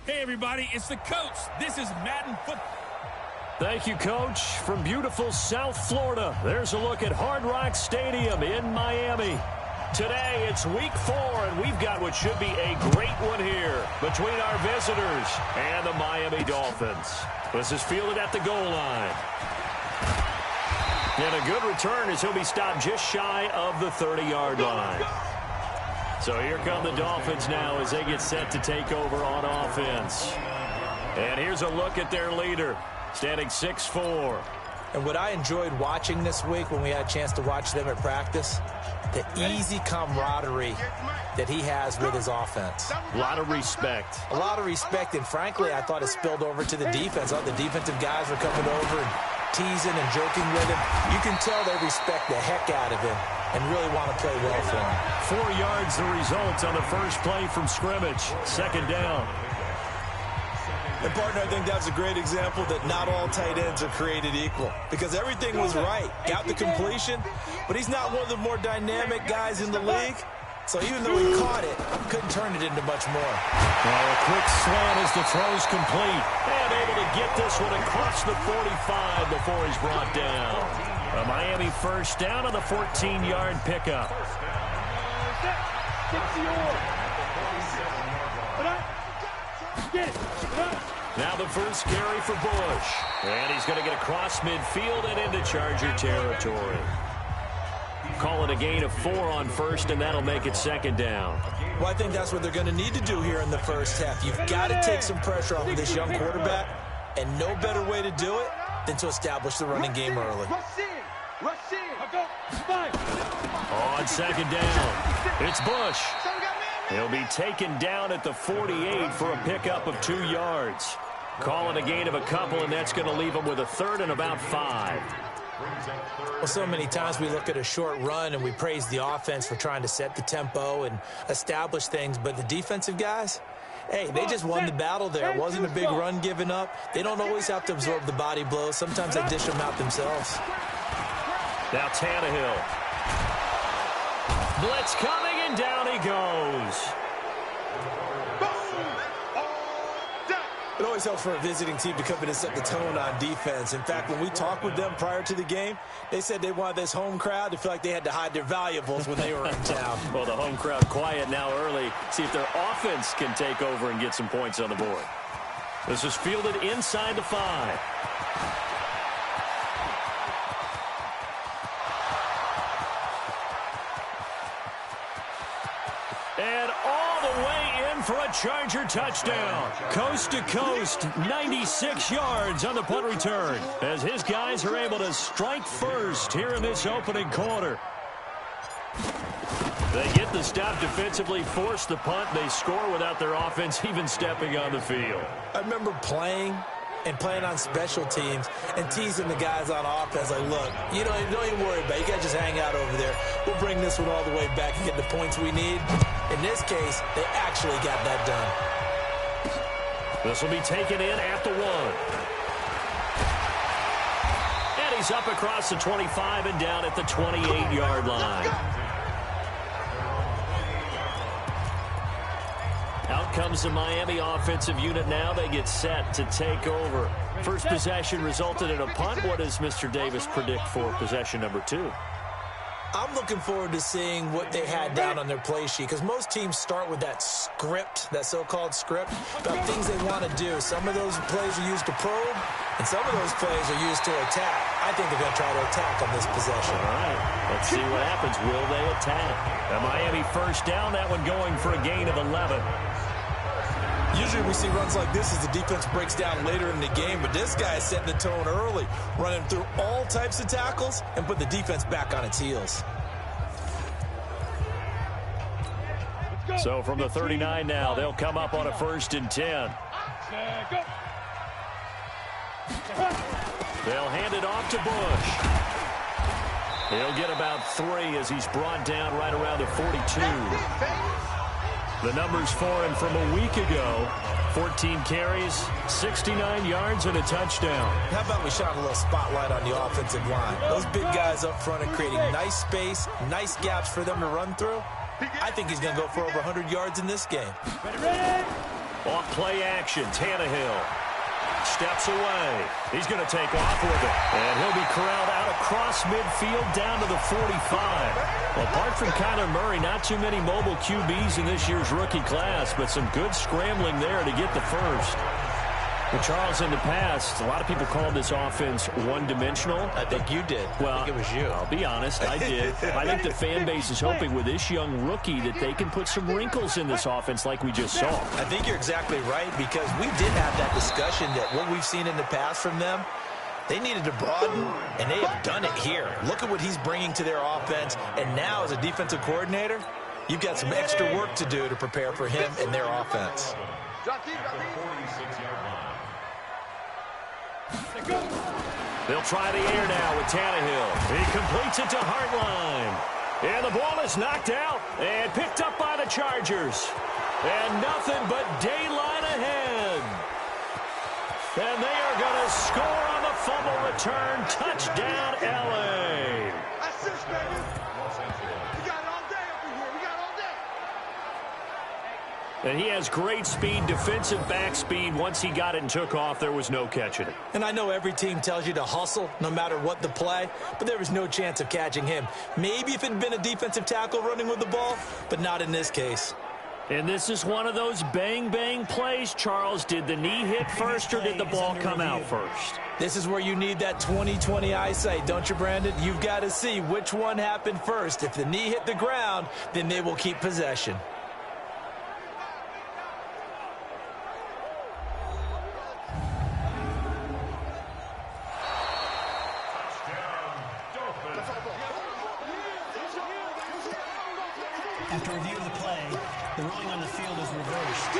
Hey, everybody, it's the coach. This is Madden Football. Thank you, Coach. From beautiful South Florida, there's a look at Hard Rock Stadium in Miami. Today, it's week 4, and we've got what should be a great one here between our visitors and the Miami Dolphins. This is fielded at the goal line. And a good return as he'll be stopped just shy of the 30-yard line. So here come the Dolphins now as they get set to take over on offense. And here's a look at their leader, standing 6'4". And what I enjoyed watching this week when we had a chance to watch them at practice, the easy camaraderie that he has with his offense. A lot of respect. A lot of respect, and frankly, I thought it spilled over to the defense. All the defensive guys were coming over and teasing and joking with him. You can tell they respect the heck out of him and really want to play well for him. 4 yards the result on the first play from scrimmage. Second down. And, partner, I think that's a great example that not all tight ends are created equal, because everything was right. Got the completion, but he's not one of the more dynamic guys in the league. So even though he caught it, couldn't turn it into much more. Well, a quick slant as the throw's complete. And able to get this one across the 45 before he's brought down. A Miami first down on the 14-yard pickup. Now the first carry for Bush. And he's going to get across midfield and into Charger territory. Call it a gain of 4 on first, and that'll make it second down. Well, I think that's what they're going to need to do here in the first half. You've got to take some pressure off of this young quarterback, and no better way to do it than to establish the running game early. On second down, it's Bush. He'll be taken down at the 48 for a pickup of 2 yards. Call it a gain of a couple, and that's going to leave him with a third and about 5. Well, so many times we look at a short run and we praise the offense for trying to set the tempo and establish things, but the defensive guys, hey, they just won the battle there. It wasn't a big run given up. They don't always have to absorb the body blows. Sometimes they dish them out themselves. Now Tannehill. Blitz coming, and down he goes. It always helps for a visiting team to come in and set the tone on defense. In fact, when we talked with them prior to the game, they said they wanted this home crowd to feel like they had to hide their valuables when they were in town. Well, the home crowd quiet now early. See if their offense can take over and get some points on the board. This is fielded inside the 5. And all the way in for a Charger touchdown. Coast to coast, 96 yards on the punt return, as his guys are able to strike first here in this opening quarter. They get the stop defensively, force the punt. They score without their offense even stepping on the field. I remember playing on special teams and teasing the guys on offense like, look, don't even worry about it. You guys just hang out over there. We'll bring this one all the way back and get the points we need. In this case, they actually got that done. This will be taken in at the 1. And he's up across the 25 and down at the 28-yard line. Out comes the Miami offensive unit now. They get set to take over. First possession resulted in a punt. What does Mr. Davis predict for possession number 2? I'm looking forward to seeing what they had down on their play sheet, because most teams start with that script, that so-called script, about things they want to do. Some of those plays are used to probe, and some of those plays are used to attack. I think they're going to try to attack on this possession. All right, let's see what happens. Will they attack? A Miami first down, that one going for a gain of 11. Usually we see runs like this as the defense breaks down later in the game, but this guy is setting the tone early, running through all types of tackles and put the defense back on its heels. So from the 39 now, they'll come up on a 1st and 10. They'll hand it off to Bush. He'll get about 3 as he's brought down right around the 42. The numbers for him from a week ago: 14 carries, 69 yards, and a touchdown. How about we shine a little spotlight on the offensive line? Those big guys up front are creating nice space, nice gaps for them to run through. I think he's going to go for over 100 yards in this game. On play action, Tannehill steps away. He's going to take off with it. And he'll be corralled out across midfield down to the 45. Well, apart from Kyler Murray, not too many mobile QBs in this year's rookie class, but some good scrambling there to get the first. Well, Charles, in the past, a lot of people called this offense one-dimensional. I think you did. Well, I think it was you. I'll be honest, I did. I think the fan base is hoping with this young rookie that they can put some wrinkles in this offense like we just saw. I think you're exactly right, because we did have that discussion that what we've seen in the past from them, they needed to broaden, and they have done it here. Look at what he's bringing to their offense, and now as a defensive coordinator, you've got some extra work to do to prepare for him and their offense. They'll try the air now with Tannehill. He completes it to Hartline. And the ball is knocked out and picked up by the Chargers. And nothing but daylight ahead. And they are going to score on the fumble return. Touchdown, L.A. Assist, baby. We got it all day up in here. We got it all day. And he has great speed, defensive back speed. Once he got it and took off, there was no catching it. And I know every team tells you to hustle no matter what the play, but there was no chance of catching him. Maybe if it had been a defensive tackle running with the ball, but not in this case. And this is one of those bang-bang plays, Charles. Did the knee hit first or did the ball come out first? This is where you need that 20/20 eyesight, don't you, Brandon? You've got to see which one happened first. If the knee hit the ground, then they will keep possession. After review of the play, the ruling on the field is reversed.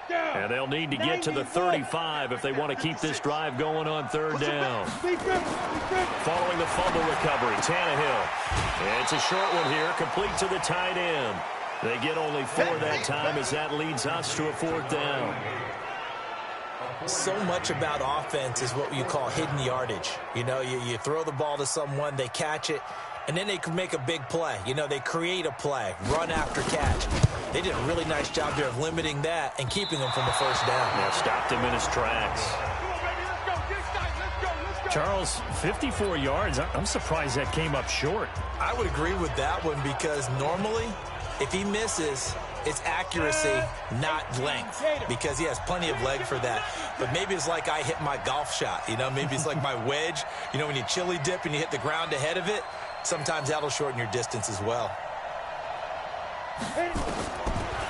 And they'll need to get to the 35 if they want to keep this drive going on third down. Following the fumble recovery, Tannehill. It's a short one here, complete to the tight end. They get only 4 that time as that leads us to a 4th down. So much about offense is what you call hidden yardage. You know, you throw the ball to someone, they catch it, and then they can make a big play. You know, they create a play, run after catch. They did a really nice job there of limiting that and keeping him from the first down. Yeah, stopped him in his tracks. Charles, 54 yards. I'm surprised that came up short. I would agree with that one, because normally, if he misses, it's accuracy, not length, because he has plenty of leg for that. But maybe it's like I hit my golf shot, you know, maybe it's like my wedge. You know, when you chili dip and you hit the ground ahead of it, sometimes that'll shorten your distance as well.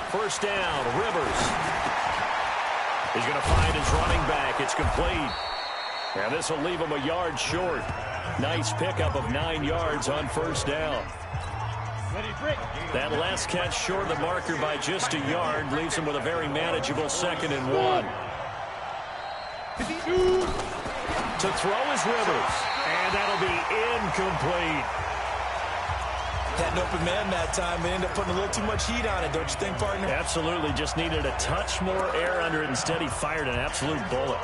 First down, Rivers. He's going to find his running back. It's complete. And this will leave him a yard short. Nice pickup of 9 yards on first down. That last catch short of the marker by just a yard leaves him with a very manageable 2nd and 1. To throw is Rivers, and that'll be incomplete. Had an open man that time. They ended up putting a little too much heat on it, don't you think, partner? Absolutely. Just needed a touch more air under it. Instead, he fired an absolute bullet.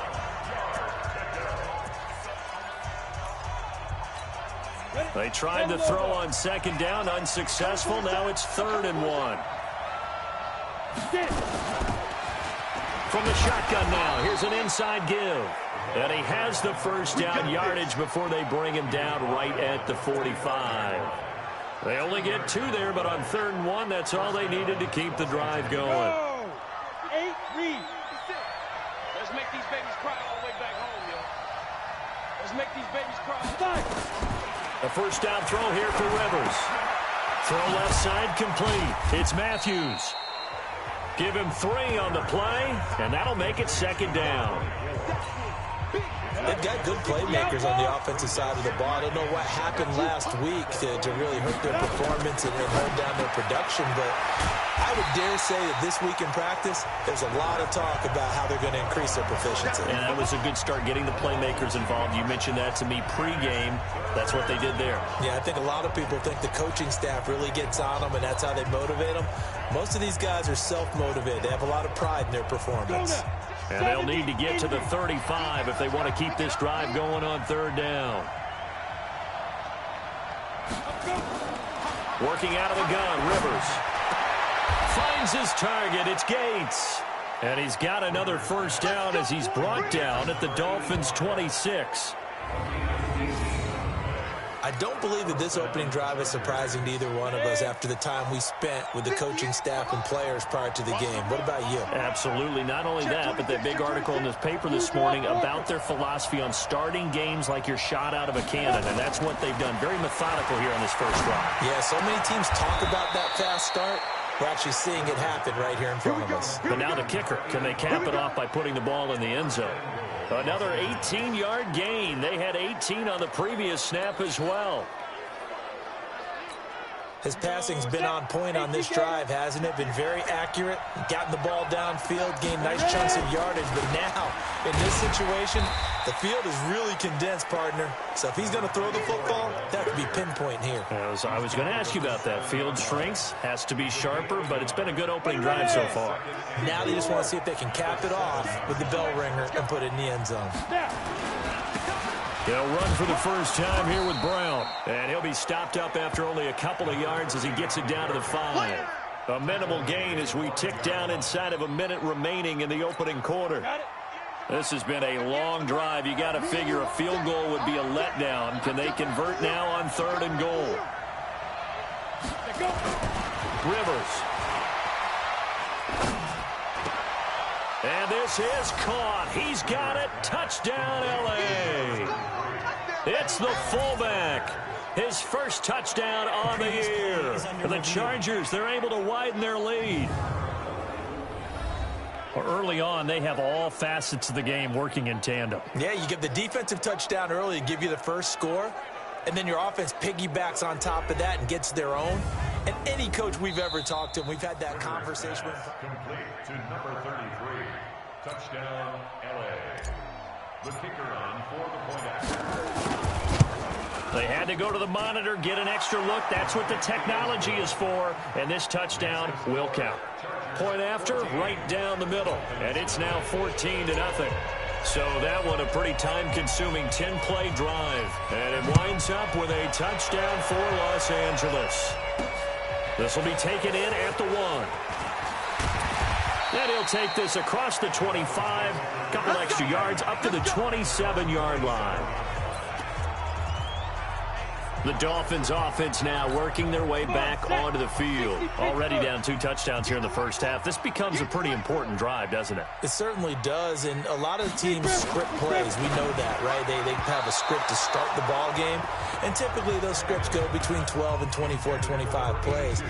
They tried to throw on 2nd down, unsuccessful. Now it's 3rd and 1. From the shotgun now, here's an inside give. And he has the first down yardage before they bring him down right at the 45. They only get 2 there, but on 3rd and 1, that's all they needed to keep the drive going. 8 read. Let's make these babies cry all the way back home, yo. Let's make these babies cry. A first down throw here for Rivers. Throw left side complete. It's Matthews. Give him 3 on the play, and that'll make it 2nd down. They've got good playmakers on the offensive side of the ball. I don't know what happened last week to really hurt their performance and hold down their production, but I would dare say that this week in practice, there's a lot of talk about how they're going to increase their proficiency. And that was a good start, getting the playmakers involved. You mentioned that to me pregame. That's what they did there. Yeah, I think a lot of people think the coaching staff really gets on them, and that's how they motivate them. Most of these guys are self-motivated. They have a lot of pride in their performance. And they'll need to get to the 35 if they want to keep this drive going on 3rd down. Working out of the gun, Rivers. Finds his target. It's Gates. And he's got another first down as he's brought down at the Dolphins' 26. I don't believe that this opening drive is surprising to either one of us after the time we spent with the coaching staff and players prior to the game. What about you? Absolutely. Not only that, but that big article in this paper this morning about their philosophy on starting games like you're shot out of a cannon, and that's what they've done. Very methodical here on this first drive. Yeah, so many teams talk about that fast start. We're actually seeing it happen right here in front of us. But now the kicker. Can they cap it off by putting the ball in the end zone? Another 18-yard gain. They had 18 on the previous snap as well. His passing's been on point on this drive, hasn't it? Been very accurate, gotten the ball downfield, gained nice chunks of yardage. But now, in this situation, the field is really condensed, partner. So if he's going to throw the football, that could be pinpoint here. I was going to ask you about that. Field shrinks, has to be sharper, but it's been a good opening drive so far. Now they just want to see if they can cap it off with the bell ringer and put it in the end zone. He'll run for the first time here with Brown. And he'll be stopped up after only a couple of yards as he gets it down to the 5. A minimal gain as we tick down inside of a minute remaining in the opening quarter. This has been a long drive. You got to figure a field goal would be a letdown. Can they convert now on 3rd and goal? Rivers. And this is caught. He's got it. Touchdown, L.A. It's the fullback. His first touchdown on the year. For the Chargers, they're able to widen their lead. Early on, they have all facets of the game working in tandem. Yeah, you get the defensive touchdown early to give you the first score, and then your offense piggybacks on top of that and gets their own. And any coach we've ever talked to, we've had that conversation with. Complete to number 33. Touchdown, LA. The kicker on for the point after. They had to go to the monitor, get an extra look. That's what the technology is for. And this touchdown will count. Point after, right down the middle. And it's now 14-0. So that one a pretty time-consuming 10-play drive. And it winds up with a touchdown for Los Angeles. This will be taken in at the 1. And he'll take this across the 25. A couple extra yards up to the 27-yard line. The Dolphins offense now working their way back onto the field. Already down 2 touchdowns here in the first half. This becomes a pretty important drive, doesn't it? It certainly does, and a lot of teams script plays. We know that, right? They have a script to start the ball game, and typically those scripts go between 12 and 24, 25 plays.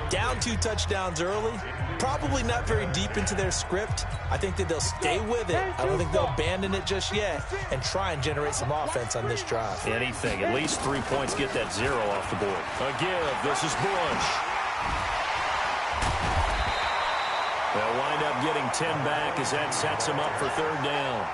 Down 2 touchdowns early, probably not very deep into their script. I think that they'll stay with it. I don't think they'll abandon it just yet and try and generate some offense on this drive. Anything. At least 3 points, get that 0 off the board. A give. This is Bush. They'll wind up getting 10 back as that sets them up for 3rd down.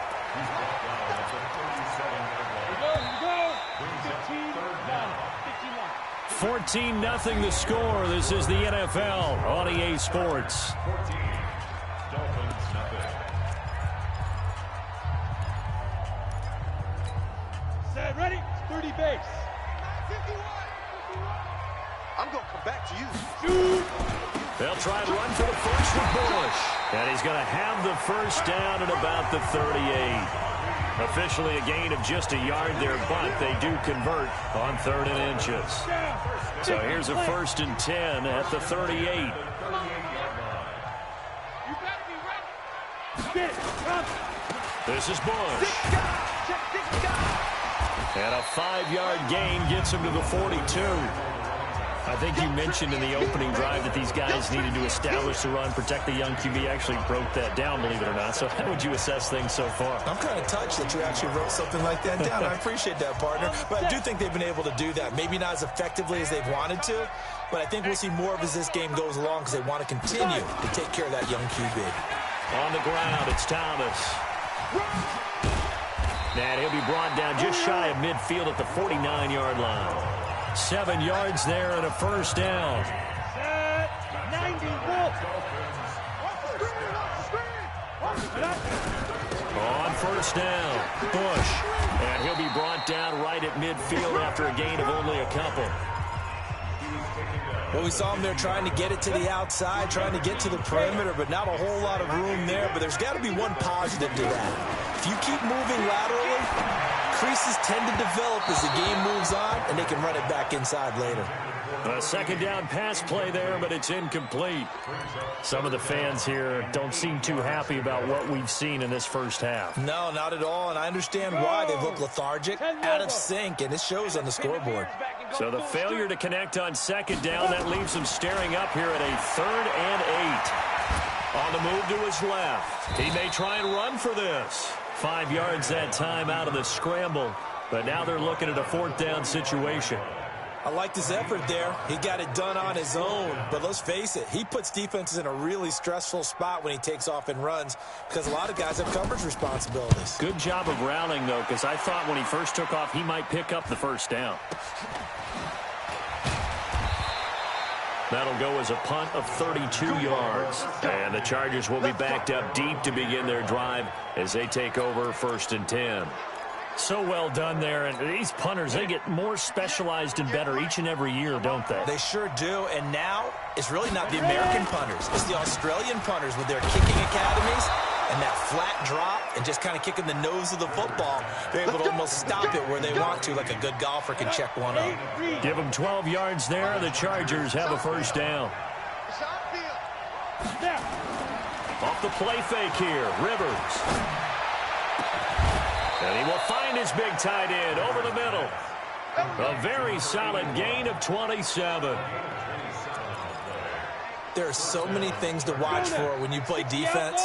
14-0 the score. This is the NFL on EA Sports. 14. Dolphins, nothing. Set, ready? 30 base. I'm going to come back to you. Shoot. They'll try and run for the first with Bush. And he's going to have the first down at about the 38. Officially a gain of just a yard there, but they do convert on 3rd and inches. So here's a 1st and 10 at the 38. You better be ready. This is Bush. And a 5-yard gain gets him to the 42. I think you mentioned in the opening drive that these guys needed to establish the run, protect the young QB. Actually broke that down, believe it or not. So how would you assess things so far? I'm kind of touched that you actually wrote something like that down. I appreciate that, partner. But I do think they've been able to do that. Maybe not as effectively as they've wanted to, but I think we'll see more of as this game goes along because they want to continue to take care of that young QB. On the ground, it's Thomas. And he'll be brought down just shy of midfield at the 49-yard line. 7 yards there and a first down. Set. 90. On first down, Bush. And he'll be brought down right at midfield after a gain of only a couple. Well, we saw him there trying to get it to the outside, trying to get to the perimeter, but not a whole lot of room there. But there's got to be one positive to that. If you keep moving laterally, creases tend to develop as the game moves on, and they can run it back inside later. A second down pass play there, but it's incomplete. Some of the fans here don't seem too happy about what we've seen in this first half. No, not at all, and I understand why. They look lethargic, out of sync, and it shows on the scoreboard. So the failure to connect on second down, that leaves him staring up here at a 3rd and 8. On the move to his left. He may try and run for this. 5 yards that time out of the scramble, but now they're looking at a 4th down situation. I liked his effort there. He got it done on his own. But let's face it, he puts defenses in a really stressful spot when he takes off and runs because a lot of guys have coverage responsibilities. Good job of rallying, though, because I thought when he first took off, he might pick up the first down. That'll go as a punt of 32 yards. And the Chargers will be backed up deep to begin their drive as they take over 1st and 10. So well done there, and these punters, they get more specialized and better each and every year, don't they? They sure do, and now it's really not the American punters. It's the Australian punters with their kicking academies and that flat drop and just kind of kicking the nose of the football. They're able to almost stop it where they want to, like a good golfer can check one up. Give them 12 yards there. The Chargers have a first down. Off the play fake here, Rivers. And he will find his big tight end over the middle. A very solid gain of 27. There are so many things to watch for when you play defense.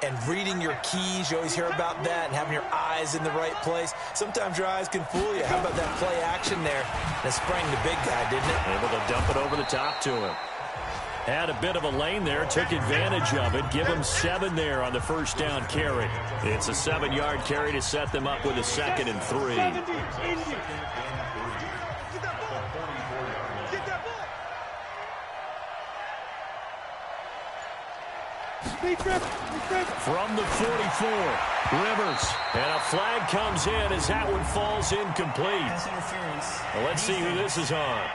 And reading your keys, you always hear about that, and having your eyes in the right place. Sometimes your eyes can fool you. How about that play action there? That sprang the big guy, didn't it? Able to dump it over the top to him. Had a bit of a lane there, took advantage of it. Give him 7 there on the first down carry. It's a 7-yard carry to set them up with a 2nd and 3. From the 44, Rivers. And a flag comes in as that one falls incomplete. Well, let's see who this is on.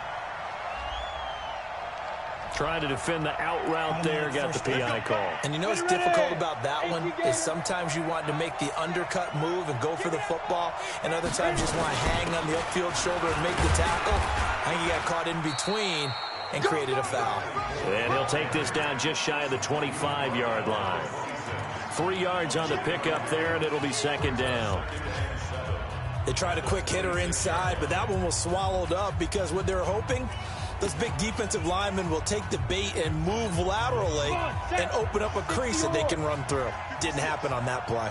Trying to defend the out route there, got the PI call. And you know what's difficult about that one is sometimes you want to make the undercut move and go for the football, and other times you just want to hang on the upfield shoulder and make the tackle. I think he got caught in between and created a foul. And he'll take this down just shy of the 25-yard line. 3 yards on the pickup there, and it'll be 2nd down. They tried a quick hitter inside, but that one was swallowed up because what they're hoping, those big defensive linemen will take the bait and move laterally and open up a crease that they can run through. Didn't happen on that play.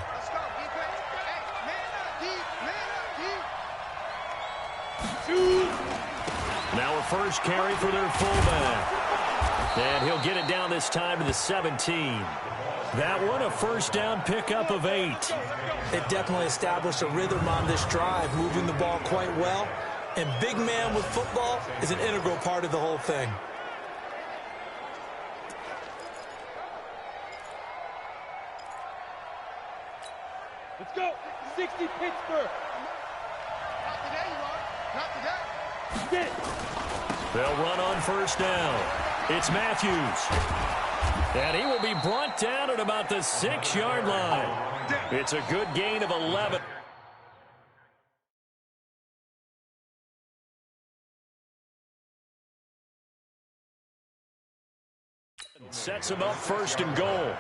Now a first carry for their fullback. And he'll get it down this time to the 17. That one, a first down pickup of 8. They've definitely established a rhythm on this drive, moving the ball quite well. And big man with football is an integral part of the whole thing. Let's go. 60 Pittsburgh. Not today, you are. Not today. Get it. They'll run on first down. It's Matthews. And he will be brought down at about the 6-yard line. It's a good gain of 11. Sets him up 1st and goal.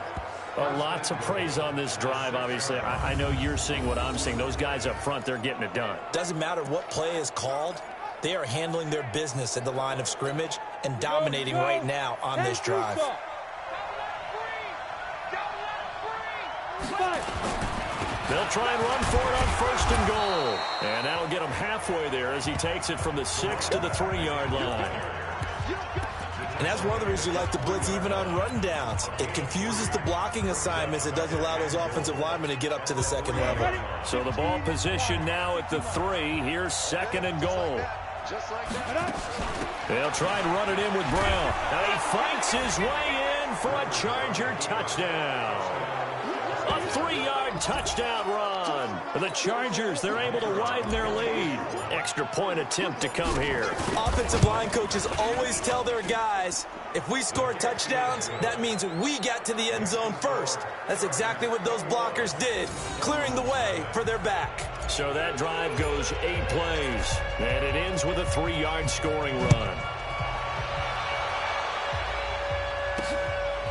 Lots of praise on this drive, obviously. I know you're seeing what I'm seeing. Those guys up front, they're getting it done. Doesn't matter what play is called. They are handling their business at the line of scrimmage and dominating right now on this drive. They'll try and run for it on 1st and goal. And that'll get him halfway there as he takes it from the 6 to the 3-yard line. And that's one of the reasons you like to blitz even on rundowns. It confuses the blocking assignments. It doesn't allow those offensive linemen to get up to the 2nd level. So the ball position now at the 3. Here's 2nd and goal. They'll try and run it in with Brown. And he fights his way in for a Charger touchdown. A 3-yard touchdown run. The Chargers, they're able to widen their lead. Extra point attempt to come here. Offensive line coaches always tell their guys, if we score touchdowns, that means we got to the end zone first. That's exactly what those blockers did, clearing the way for their back. So that drive goes 8 plays, and it ends with a 3-yard scoring run.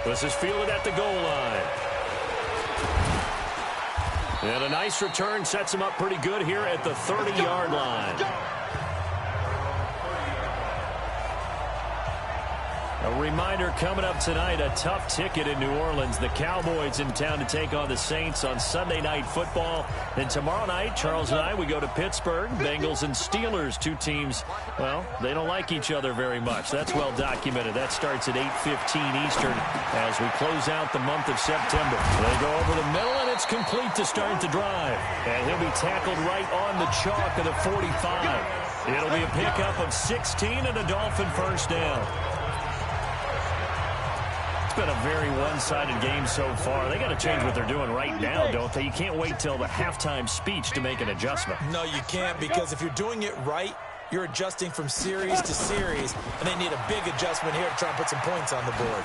This is fielded at the goal line. And a nice return sets him up pretty good here at the 30-yard line. A reminder coming up tonight, a tough ticket in New Orleans. The Cowboys in town to take on the Saints on Sunday Night Football. And tomorrow night, Charles and I, we go to Pittsburgh. Bengals and Steelers, two teams, well, they don't like each other very much. That's well documented. That starts at 8:15 Eastern as we close out the month of September. They go over the middle, and it's complete to start the drive. And he'll be tackled right on the chalk of the 45. It'll be a pickup of 16 and a Dolphin first down. It's been a very one-sided game so far. They got to change what they're doing right now, don't they? You can't wait till the halftime speech to make an adjustment. No, you can't, because if you're doing it right, you're adjusting from series to series, and they need a big adjustment here to try and put some points on the board.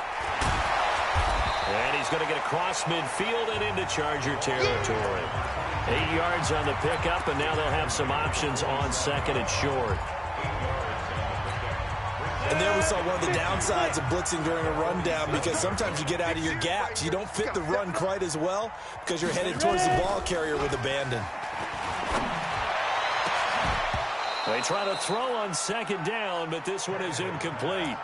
And he's going to get across midfield and into Charger territory. 8 yards on the pickup, and now they'll have some options on second and short. And there we saw one of the downsides of blitzing during a rundown, because sometimes you get out of your gaps. You don't fit the run quite as well because you're headed towards the ball carrier with abandon. They try to throw on second down, but this one is incomplete.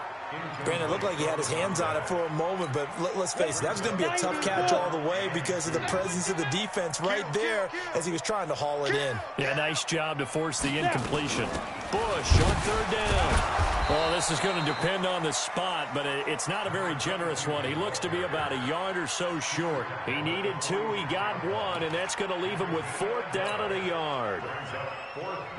Granted, it looked like he had his hands on it for a moment, but let's face it, that was going to be a tough catch all the way because of the presence of the defense right there as he was trying to haul it in. Yeah, nice job to force the incompletion. Bush on third down. Well, this is going to depend on the spot, but it's not a very generous one. He looks to be about a yard or so short. He needed 2, he got 1, and that's going to leave him with 4th down and a yard.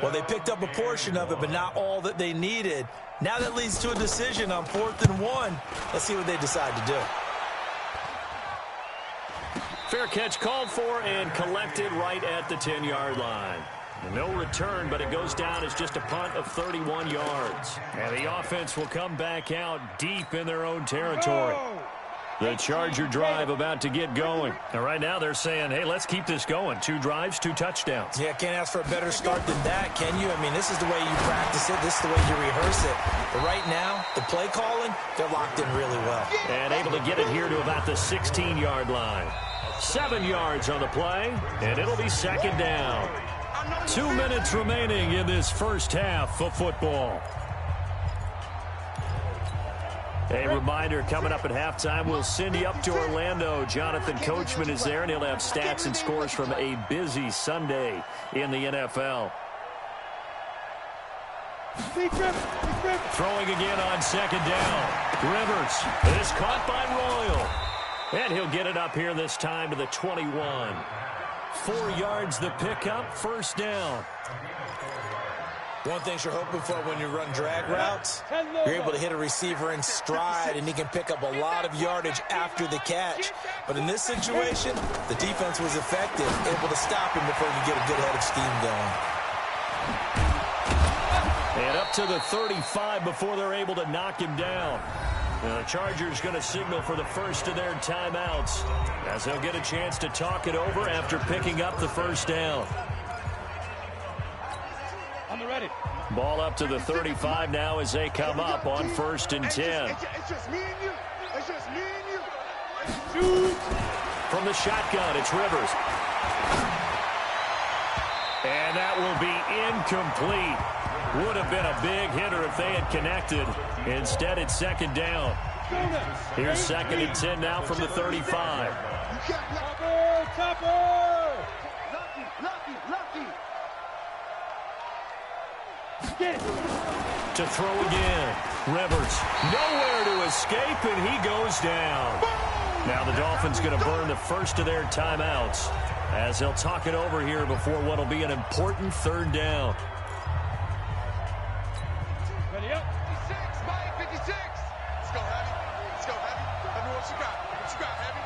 Well, they picked up a portion of it, but not all that they needed. Now that leads to a decision on 4th and 1. Let's see what they decide to do. Fair catch called for and collected right at the 10-yard line. No return, but it goes down as just a punt of 31 yards. And the offense will come back out deep in their own territory. The Charger drive about to get going. And right now they're saying, hey, let's keep this going. 2 drives, 2 touchdowns. Yeah, can't ask for a better start than that, can you? I mean, this is the way you practice it. This is the way you rehearse it. But right now, the play calling, they're locked in really well. And able to get it here to about the 16-yard line. 7 yards on the play, and it'll be second down. 2 minutes remaining in this first half of football. A reminder, coming up at halftime, we'll send you up to Orlando. Jonathan Coachman is there, and he'll have stats and scores from a busy Sunday in the NFL. Throwing again on second down. Rivers is caught by Royal. And he'll get it up here this time to the 21. 4 yards the pickup, first down. One thing you're hoping for when you run drag routes, you're able to hit a receiver in stride, and he can pick up a lot of yardage after the catch. But in this situation, the defense was effective, able to stop him before you get a good head of steam going. And up to the 35 before they're able to knock him down. Now the Chargers going to signal for the first of their timeouts as they'll get a chance to talk it over after picking up the first down. Ready. Ball up to the 35 now as they come up on 1st and 10. It's just me and you. It's just me and you. Shoot. From the shotgun, it's Rivers. And that will be incomplete. Would have been a big hitter if they had connected. Instead, it's second down. Here's 2nd and 10 now from the 35. Topper. To throw again. Rivers nowhere to escape, and he goes down. Now the Dolphins going to burn the first of their timeouts as they'll talk it over here before what will be an important 3rd down. Ready up. 56, Mike, 56. Let's go, Heavy. Let's go, Heavy. Heavy, what you got? What you got, Heavy?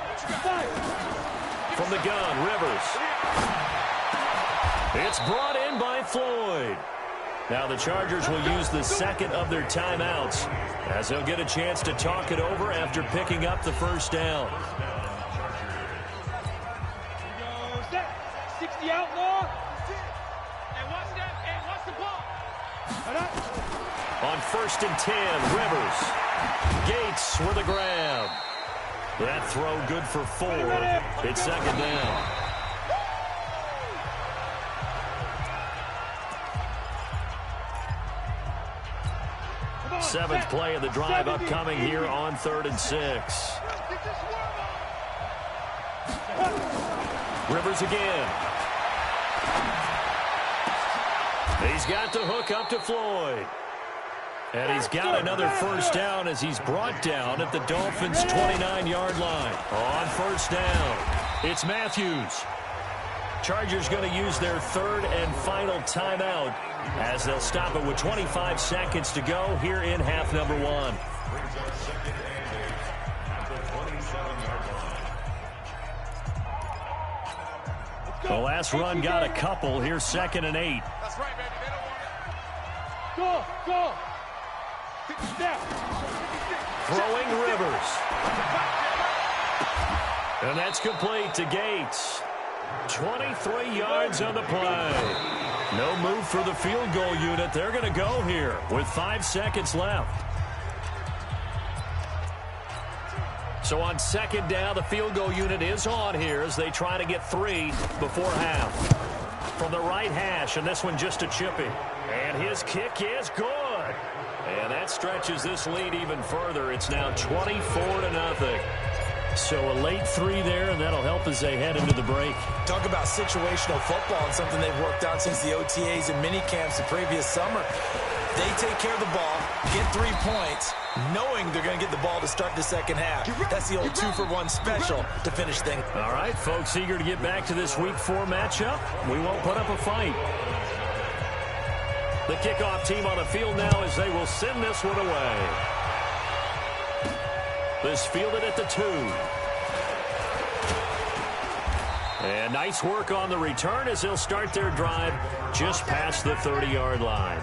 What you got? From the gun, Rivers. It's brought in by Floyd. Now the Chargers will use the second of their timeouts as they'll get a chance to talk it over after picking up the first down. 60 outlaw. And watch that. And watch the ball. On 1st and 10, Rivers. Gates with a grab. That throw good for 4. It's second down. Seventh play of the drive upcoming here on 3rd and 6. Rivers again. He's got the hook up to Floyd. And he's got another first down as he's brought down at the Dolphins' 29-yard line. On first down, it's Matthews. Chargers going to use their third and final timeout as they'll stop it with 25 seconds to go here in half number 1. The last run got a couple. Here's 2nd and 8. That's right, baby. They don't want it. Go. Throwing Rivers. And that's complete to Gates. 23 yards on the play. No move for the field goal unit. They're going to go here with 5 seconds left. So on 2nd down, the field goal unit is on here as they try to get 3 before half. From the right hash, and this one just a chipping. And his kick is good. And that stretches this lead even further. It's now 24-0. So a late 3 there, and that'll help as they head into the break. Talk about situational football and something they've worked on since the OTAs and mini camps the previous summer. They take care of the ball, get 3 points, knowing they're going to get the ball to start the second half. That's the old 2-for-1 special to finish things. All right, folks, eager to get back to this Week 4 matchup. We won't put up a fight. The kickoff team on the field now as they will send this one away. This fielded at the 2. And nice work on the return as they'll start their drive just past the 30-yard line.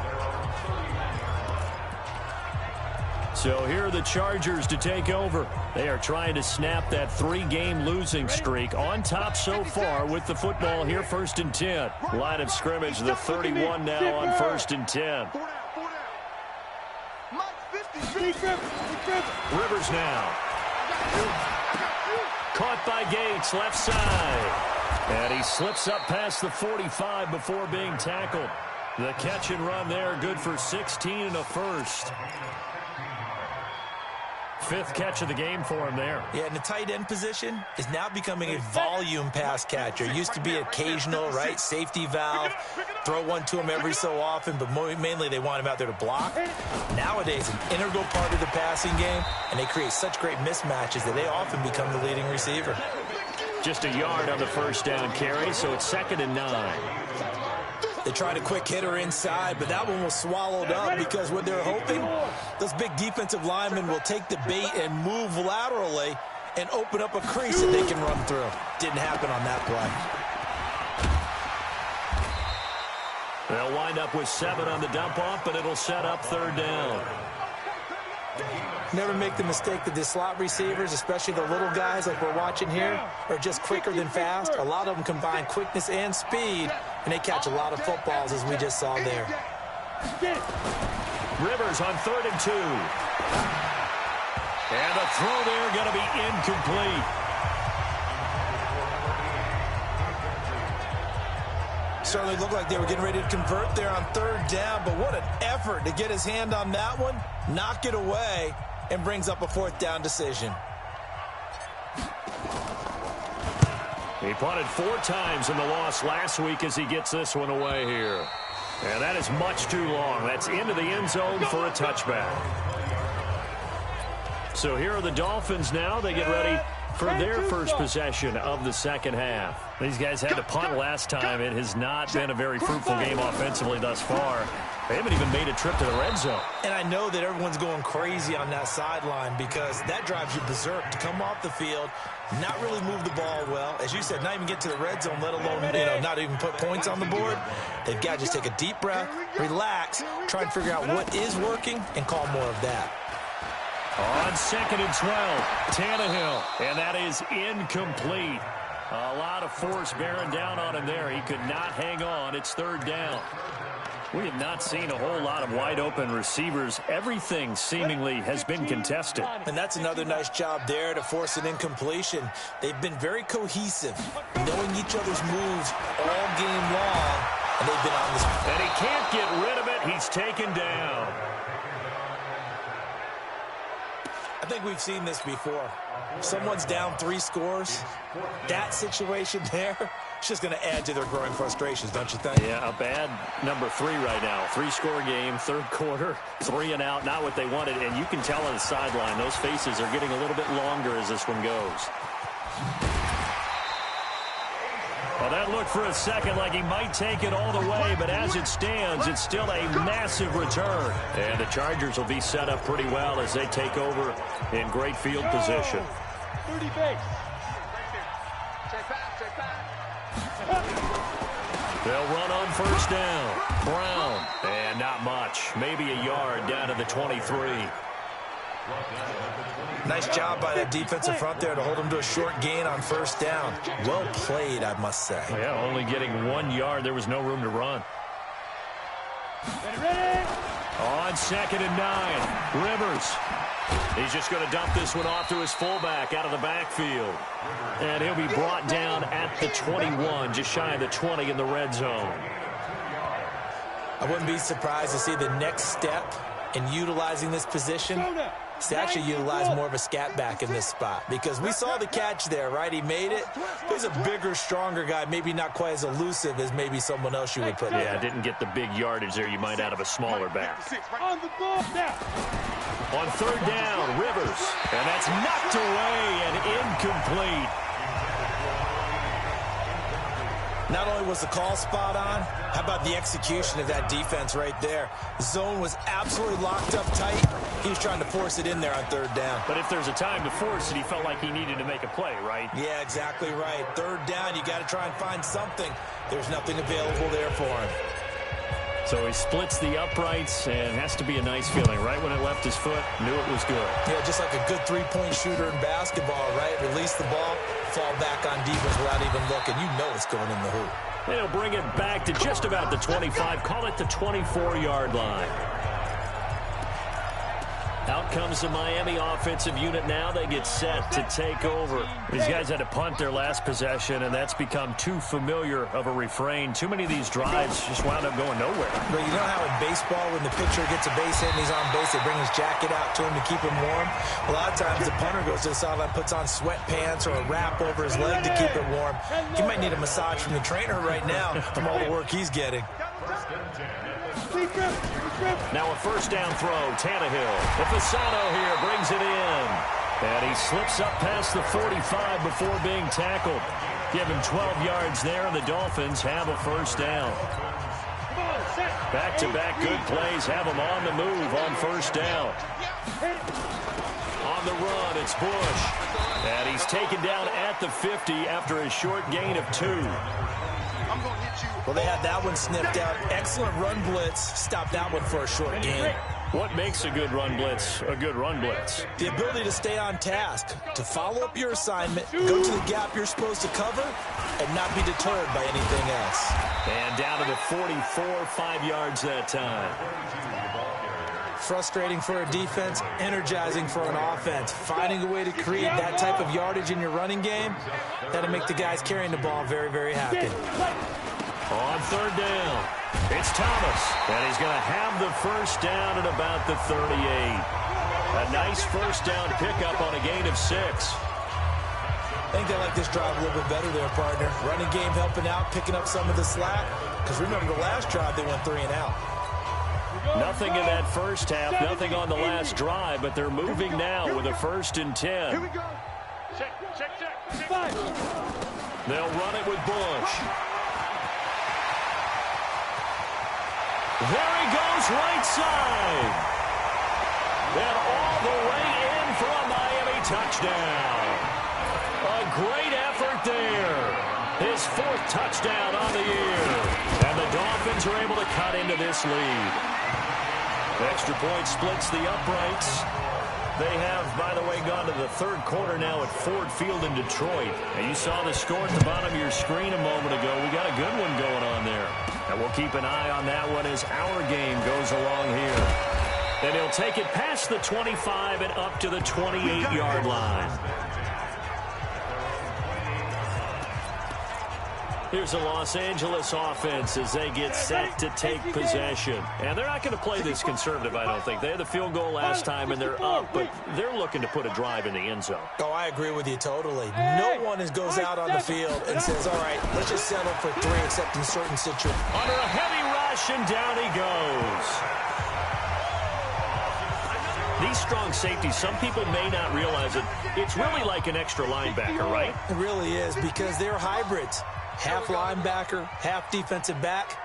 So here are the Chargers to take over. They are trying to snap that 3-game losing streak. On top so far with the football here, 1st and 10. Line of scrimmage, the 31 now on 1st and 10. Rivers now. Caught by Gates, left side. And he slips up past the 45 before being tackled. The catch and run there, good for 16 and a first. 5th catch of the game for him there. Yeah, and the tight end position is now becoming a volume pass catcher. Used to be occasional, right, safety valve, throw one to him every so often, but mainly they want him out there to block. Nowadays, an integral part of the passing game, and they create such great mismatches that they often become the leading receiver. Just a yard on the first down carry, so it's 2nd and 9. They tried a quick hitter inside, but that one was swallowed up because what they're hoping, those big defensive linemen will take the bait and move laterally and open up a crease that they can run through. Didn't happen on that play. They'll wind up with 7 on the dump-off, but it'll set up 3rd down. Never make the mistake that the slot receivers, especially the little guys like we're watching here, are just quicker than fast. A lot of them combine quickness and speed, and they catch a lot of footballs, as we just saw there. Rivers on 3rd and 2. And the throw there going to be incomplete. Certainly looked like they were getting ready to convert there on 3rd down, but what an effort to get his hand on that one, knock it away, and brings up a 4th down decision. He punted 4 times in the loss last week as he gets this one away here. And that is much too long. That's into the end zone for a touchback. So here are the Dolphins now. They get ready for their first possession of the second half. These guys had to punt last time. It has not been a very fruitful game offensively thus far. They haven't even made a trip to the red zone. And I know that everyone's going crazy on that sideline because that drives you berserk to come off the field, not really move the ball well. As you said, not even get to the red zone, let alone, not even put points on the board. They've got to just take a deep breath, relax, try and figure out what is working, and call more of that. On 2nd and 12, Tannehill, and that is incomplete. A lot of force bearing down on him there. He could not hang on. It's 3rd down. We have not seen a whole lot of wide-open receivers. Everything seemingly has been contested. And that's another nice job there to force an incompletion. They've been very cohesive, knowing each other's moves all game long, and they've been on this. And he can't get rid of it. He's taken down. I think we've seen this before. Someone's down 3 scores. That situation there, it's just going to add to their growing frustrations, don't you think? Yeah, a bad number 3 right now. 3-score game, 3rd quarter, 3 and out, not what they wanted. And you can tell on the sideline, those faces are getting a little bit longer as this one goes. Well, that looked for a second like he might take it all the way, but as it stands, it's still a massive return. And the Chargers will be set up pretty well as they take over in great field position. 30 base. They'll run on 1st down. Brown, and not much. Maybe a yard down to the 23. Nice job by that defensive front there to hold him to a short gain on 1st down. Well played, I must say. Yeah, only getting 1 yard. There was no room to run. On 2nd and 9, Rivers. He's just going to dump this one off to his fullback out of the backfield. And he'll be brought down at the 21, just shy of the 20 in the red zone. I wouldn't be surprised to see the next step in utilizing this position is to actually utilize more of a scat back in this spot, because we saw the catch there, right? He made it. He's a bigger, stronger guy, maybe not quite as elusive as maybe someone else you would put in. Yeah, didn't get the big yardage there you might out of a smaller back. On the ball now. On 3rd down, Rivers, and that's knocked away and incomplete. Not only was the call spot on, how about the execution of that defense right there? The zone was absolutely locked up tight. He was trying to force it in there on 3rd down. But if there's a time to force it, he felt like he needed to make a play, right? Yeah, exactly right. 3rd down, you got to try and find something. There's nothing available there for him. So he splits the uprights, and has to be a nice feeling. Right when it left his foot, knew it was good. Yeah, just like a good 3-point shooter in basketball, right? Release the ball, fall back on defense without even looking. You know it's going in the hoop. They'll bring it back to just about the 25. Call it the 24-yard line. Out comes the Miami offensive unit now. They get set to take over. These guys had to punt their last possession, and that's become too familiar of a refrain. Too many of these drives just wound up going nowhere. But you know how in baseball, when the pitcher gets a base hit and he's on base, they bring his jacket out to him to keep him warm? A lot of times the punter goes to the sideline, puts on sweatpants or a wrap over his leg to keep it warm. He might need a massage from the trainer right now from all the work he's getting. Now a 1st down throw, Tannehill. Fasano here brings it in. And he slips up past the 45 before being tackled. Give him 12 yards there, and the Dolphins have a 1st down. Back-to-back good plays have him on the move on 1st down. On the run, it's Bush. And he's taken down at the 50 after a short gain of 2. Well, they had that one snipped out. Excellent run blitz. Stop that one for a short gain. What makes a good run blitz a good run blitz? The ability to stay on task, to follow up your assignment, go to the gap you're supposed to cover, and not be deterred by anything else. And down to the 44, 5 yards that time. Frustrating for a defense, energizing for an offense. Finding a way to create that type of yardage in your running game, that'll make the guys carrying the ball very, very happy. On 3rd down, it's Thomas, and he's going to have the 1st down at about the 38. A nice 1st down pickup on a gain of 6. I think they like this drive a little bit better there, partner. Running game helping out, picking up some of the slack. Because remember, the last drive, they went 3 and out. Nothing in that first half, nothing on the last drive, but they're moving now with a 1st and 10. Here we go. Check. They'll run it with Bush. There he goes, right side. And all the way in for a Miami touchdown. A great effort there. His 4th touchdown on the year. And the Dolphins are able to cut into this lead. Extra point splits the uprights. They have, by the way, gone to the 3rd quarter now at Ford Field in Detroit. And you saw the score at the bottom of your screen a moment ago. We got a good one going on there. And we'll keep an eye on that one as our game goes along here. And he'll take it past the 25 and up to the 28-yard line. Here's a Los Angeles offense as they get set to take possession. And they're not going to play this conservative, I don't think. They had the field goal last time, and they're up, but they're looking to put a drive in the end zone. Oh, I agree with you totally. No one goes out on the field and says, all right, let's just settle for 3 except in certain situations. Under a heavy rush, and down he goes. These strong safeties, some people may not realize it. It's really like an extra linebacker, right? It really is, because they're hybrids. Half linebacker, half defensive back.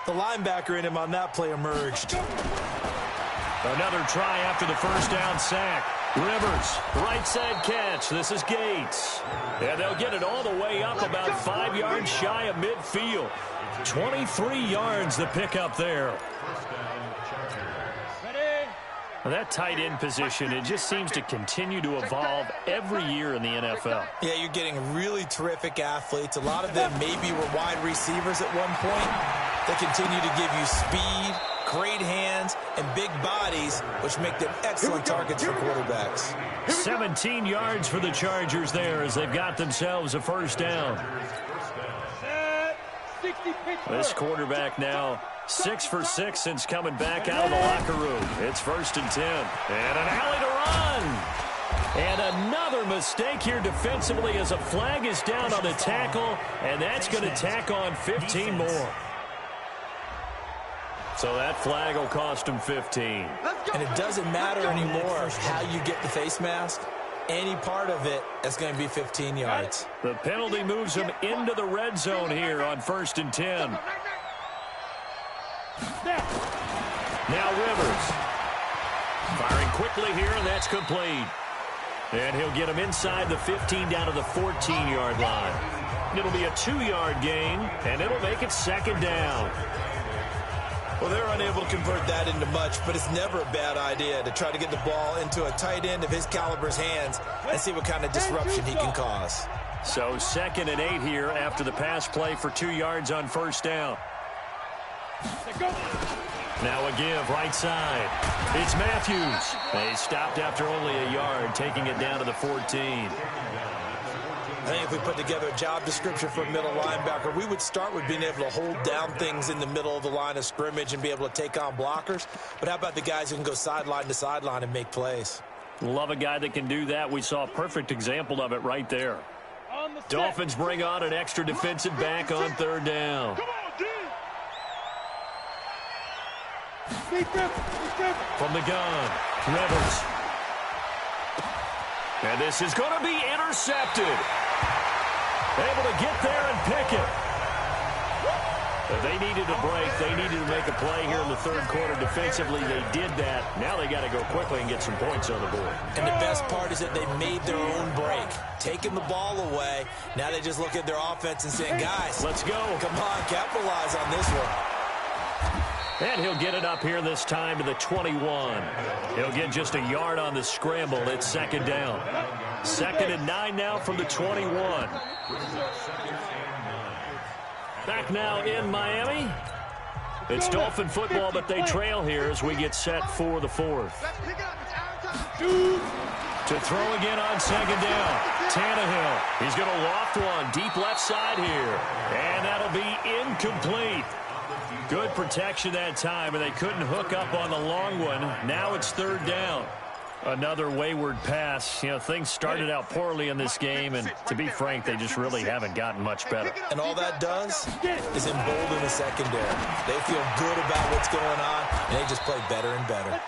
The linebacker in him on that play emerged. Another try after the first down sack. Rivers, right side catch. This is Gates. And they'll get it all the way up about 5 yards shy of midfield. 23 yards the pickup there. That tight end position, it just seems to continue to evolve every year in the NFL. Yeah, you're getting really terrific athletes. A lot of them maybe were wide receivers at one point. They continue to give you speed, great hands, and big bodies, which make them excellent targets for quarterbacks. 17 yards for the Chargers there as they've got themselves a first down. This quarterback now 6 for 6 since coming back out of the locker room. It's 1st and 10. And an alley to run. And another mistake here defensively as a flag is down on the tackle. And that's going to tack on 15 more. So that flag will cost him 15. And it doesn't matter anymore how you get the face mask. Any part of it, that's going to be 15 yards. The penalty moves him into the red zone here on 1st and 10. Now Rivers. Firing quickly here, and that's complete. And he'll get him inside the 15 down to the 14-yard line. It'll be a 2-yard gain, and it'll make it 2nd down. Well, they're unable to convert that into much, but it's never a bad idea to try to get the ball into a tight end of his caliber's hands and see what kind of disruption he can cause. So 2nd and 8 here after the pass play for 2 yards on 1st down. Now a give right side. It's Matthews. They stopped after only a yard, taking it down to the 14. I think if we put together a job description for a middle linebacker, we would start with being able to hold down things in the middle of the line of scrimmage and be able to take on blockers. But how about the guys who can go sideline to sideline and make plays? Love a guy that can do that. We saw a perfect example of it right there. Dolphins bring on an extra defensive back on 3rd down. From the gun, Rivers. And this is going to be intercepted. Able to get there and pick it. If they needed a break, they needed to make a play here in the 3rd quarter defensively. They did that. Now they got to go quickly and get some points on the board. And the best part is that they made their own break, taking the ball away. Now they just look at their offense and saying, guys, let's go. Come on, capitalize on this one. And he'll get it up here this time to the 21. He'll get just a yard on the scramble. It's 2nd down. 2nd and 9 now from the 21. Back now in Miami. It's Dolphin football, but they trail here as we get set for the 4th. To throw again on 2nd down. Tannehill. He's going to loft one deep left side here. And that'll be incomplete. Good protection that time, and they couldn't hook up on the long one. Now it's 3rd down. Another wayward pass. You know, things started out poorly in this game, and to be frank, they just really haven't gotten much better. And all that does is embolden the secondary. They feel good about what's going on, and they just play better and better.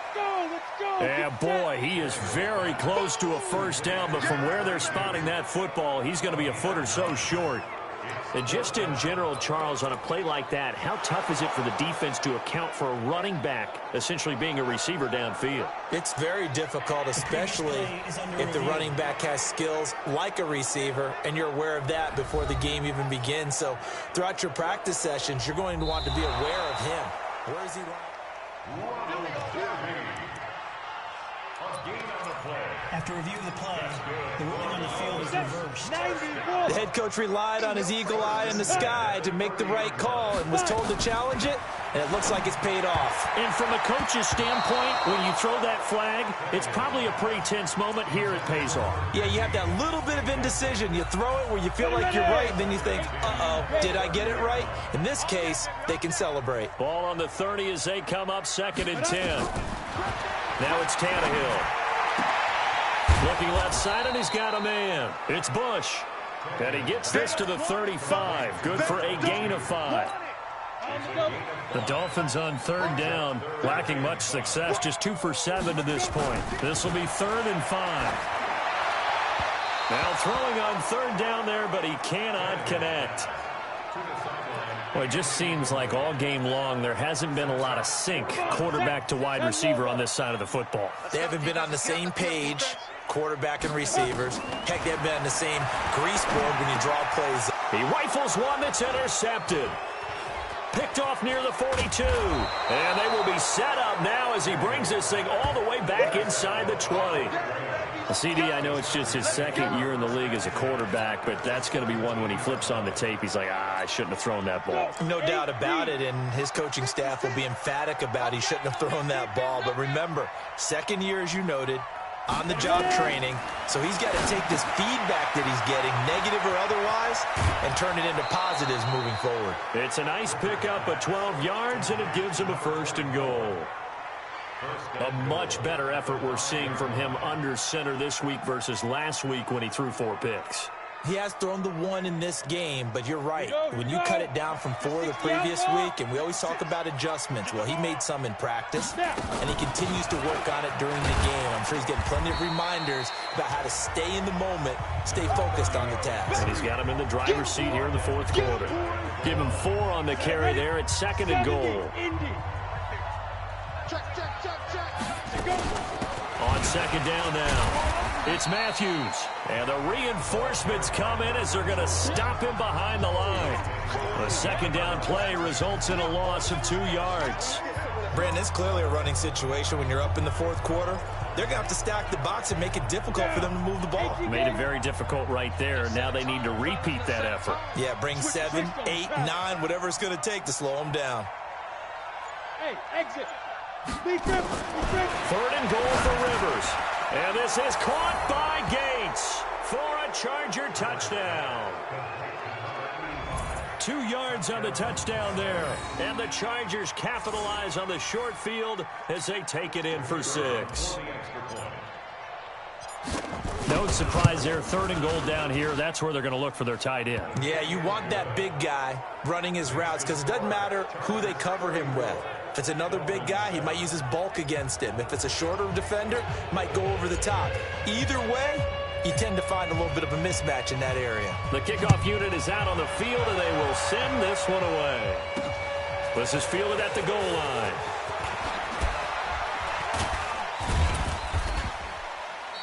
And boy, he is very close to a first down, but from where they're spotting that football, he's going to be a foot or so short. And just in general, Charles, on a play like that, how tough is it for the defense to account for a running back essentially being a receiver downfield? It's very difficult, especially if the running back has skills like a receiver, and you're aware of that before the game even begins. So throughout your practice sessions, you're going to want to be aware of him. Where is he running? After review of the play, the ruling on the field is reversed. The head coach relied on his eagle eye in the sky to make the right call and was told to challenge it, and it looks like it's paid off. And from a coach's standpoint, when you throw that flag, it's probably a pretty tense moment. Here it pays off. Yeah, you have that little bit of indecision. You throw it where you feel like you're right, and then you think, uh-oh, did I get it right? In this case, they can celebrate. Ball on the 30 as they come up 2nd and 10. Now it's Tannehill. Looking left side, and he's got a man. It's Bush. And he gets this to the 35. Good for a gain of 5. The Dolphins on 3rd down, lacking much success, just 2 for 7 to this point. This will be 3rd and 5. Now throwing on 3rd down there, but he cannot connect. Well, it just seems like all game long there hasn't been a lot of sync quarterback to wide receiver on this side of the football. They haven't been on the same page, quarterback and receivers. Heck, they've been on the same grease board when you draw plays. He rifles one that's intercepted. Picked off near the 42. And they will be set up now as he brings this thing all the way back inside the 20. CD, I know it's just his 2nd year in the league as a quarterback, but that's going to be one when he flips on the tape. He's like, I shouldn't have thrown that ball. No doubt about it, and his coaching staff will be emphatic about he shouldn't have thrown that ball. But remember, 2nd year, as you noted, on-the-job training, so he's got to take this feedback that he's getting, negative or otherwise, and turn it into positives moving forward. It's a nice pickup of 12 yards, and it gives him a 1st and goal. A much better effort we're seeing from him under center this week versus last week when he threw 4 picks. He has thrown the 1 in this game, but you're right. When you cut it down from 4 the previous week, and we always talk about adjustments, well, he made some in practice, and he continues to work on it during the game. I'm sure he's getting plenty of reminders about how to stay in the moment, stay focused on the task. And he's got him in the driver's seat here in the 4th quarter. Give him 4 on the carry there at 2nd and goal. On 2nd down now, it's Matthews. And the reinforcements come in as they're going to stop him behind the line. The 2nd down play results in a loss of 2 yards. Brandon, it's clearly a running situation when you're up in the 4th quarter. They're going to have to stack the box and make it difficult for them to move the ball. Made it very difficult right there. Now they need to repeat that effort. Yeah, bring 7, 8, 9, whatever it's going to take to slow them down. Hey, exit. 3rd and goal for Rivers. And this is caught by Gates for a Charger touchdown. 2 yards on the touchdown there. And the Chargers capitalize on the short field as they take it in for 6. No surprise there. 3rd and goal down here. That's where they're going to look for their tight end. Yeah, you want that big guy running his routes because it doesn't matter who they cover him with. If it's another big guy, he might use his bulk against him. If it's a shorter defender, might go over the top. Either way, you tend to find a little bit of a mismatch in that area. The kickoff unit is out on the field, and they will send this one away. This is fielded at the goal line.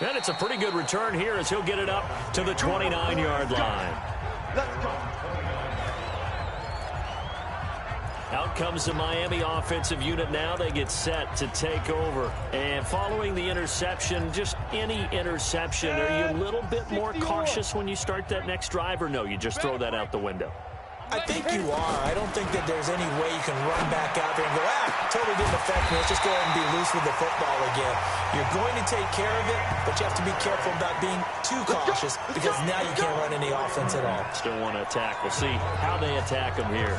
And it's a pretty good return here as he'll get it up to the 29-yard line. Let's go. Out comes the Miami offensive unit now. They get set to take over. And following the interception, just any interception, are you a little bit more cautious when you start that next drive, or no, you just throw that out the window? I think you are. I don't think that there's any way you can run back out there and go, totally didn't affect me. Let's just go ahead and be loose with the football again. You're going to take care of it, but you have to be careful about being too cautious because now you can't run any offense at all. Still want to attack. We'll see how they attack him here.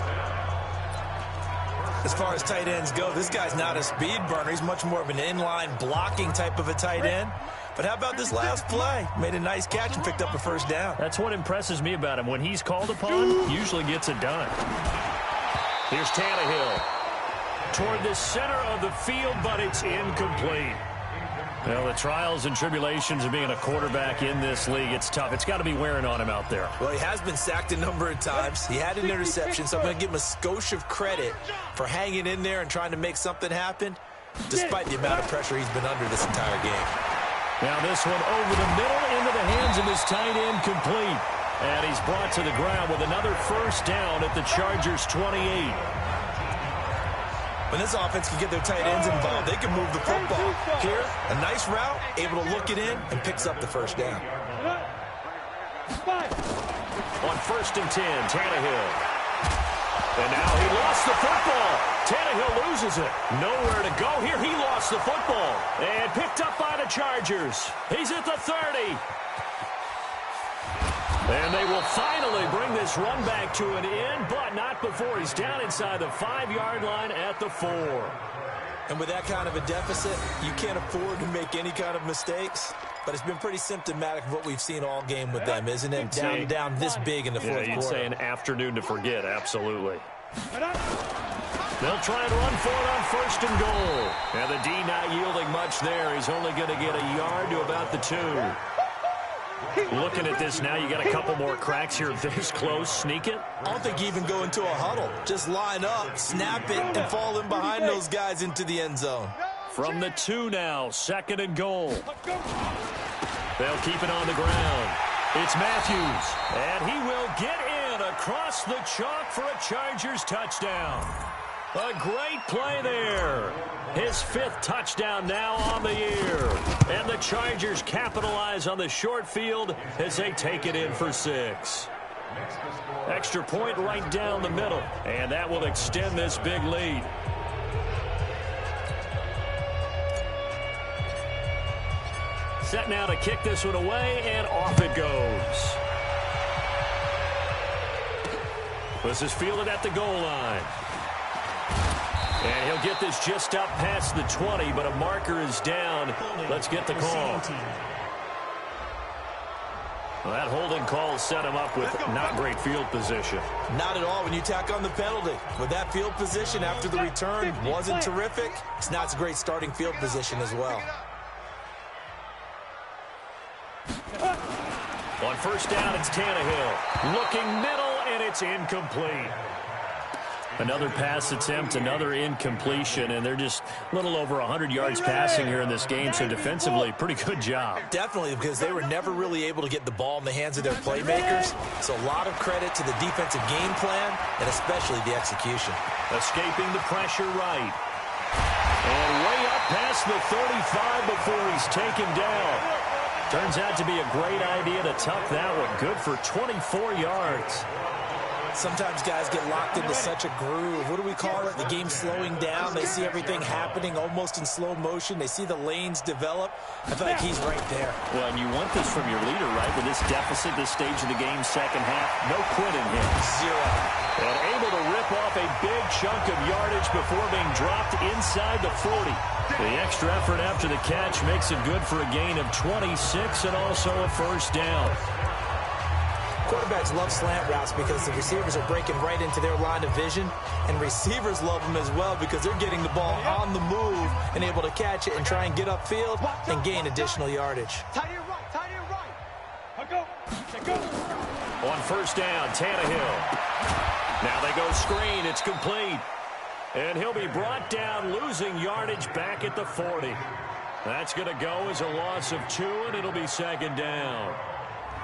As far as tight ends go, this guy's not a speed burner. He's much more of an inline blocking type of a tight end. But how about this last play? Made a nice catch and picked up a 1st down. That's what impresses me about him. When he's called upon, usually gets it done. Here's Tannehill. Toward the center of the field, but it's incomplete. Well, the trials and tribulations of being a quarterback in this league, it's tough. It's got to be wearing on him out there. Well, he has been sacked a number of times. He had an interception, so I'm going to give him a skosh of credit for hanging in there and trying to make something happen, despite the amount of pressure he's been under this entire game. Now this one over the middle into the hands of his tight end, complete. And he's brought to the ground with another first down at the Chargers' 28. When this offense can get their tight ends involved, they can move the football. Here, a nice route, able to look it in, and picks up the first down. On 1st and 10, Tannehill. And now he lost the football. Tannehill loses it. Nowhere to go here. He lost the football. And picked up by the Chargers. He's at the 30. And they will finally bring this run back to an end, but not before he's down inside the 5-yard line at the 4. And with that kind of a deficit, you can't afford to make any kind of mistakes. But it's been pretty symptomatic of what we've seen all game with them, isn't it? Down this big in the fourth quarter. You'd say an afternoon to forget, absolutely. They'll try and run for it on 1st and goal. And the D not yielding much there. He's only going to get a yard to about the 2. Looking at this now, you got a couple more cracks here. This close, sneak it. I don't think you even go into a huddle. Just line up, snap it, and fall in behind those guys into the end zone. From the 2 now, 2nd and goal. They'll keep it on the ground. It's Matthews, and he will get in across the chalk for a Chargers touchdown. A great play there. His 5th touchdown now on the year. And the Chargers capitalize on the short field as they take it in for 6. Extra point right down the middle. And that will extend this big lead. Set now to kick this one away, and off it goes. This is fielded at the goal line. And he'll get this just up past the 20, but a marker is down. Let's get the call. Well, that holding call set him up with not great field position. Not at all when you tack on the penalty. With that field position after the return wasn't terrific, it's not a great starting field position as well. On 1st down, it's Tannehill. Looking middle, and it's incomplete. Another pass attempt, another incompletion, and they're just a little over 100 yards passing here in this game, so defensively, pretty good job. Definitely, because they were never really able to get the ball in the hands of their playmakers, so a lot of credit to the defensive game plan, and especially the execution. Escaping the pressure right. And way up past the 35 before he's taken down. Turns out to be a great idea to tuck that one. Good for 24 yards. Sometimes guys get locked into such a groove. What do we call it? The game slowing down. They see everything happening almost in slow motion. They see the lanes develop. I feel like he's right there. Well, and you want this from your leader, right? With this deficit, this stage of the game, second half, no quitting him. 0. And able to rip off a big chunk of yardage before being dropped inside the 40. The extra effort after the catch makes it good for a gain of 26 and also a first down. Quarterbacks love slant routes because the receivers are breaking right into their line of vision, and receivers love them as well because they're getting the ball on the move and able to catch it and try and get upfield and gain additional yardage. Tight end right, tight end right. Go. On 1st down, Tannehill. Now they go screen. It's complete. And he'll be brought down, losing yardage back at the 40. That's going to go as a loss of 2, and it'll be 2nd down.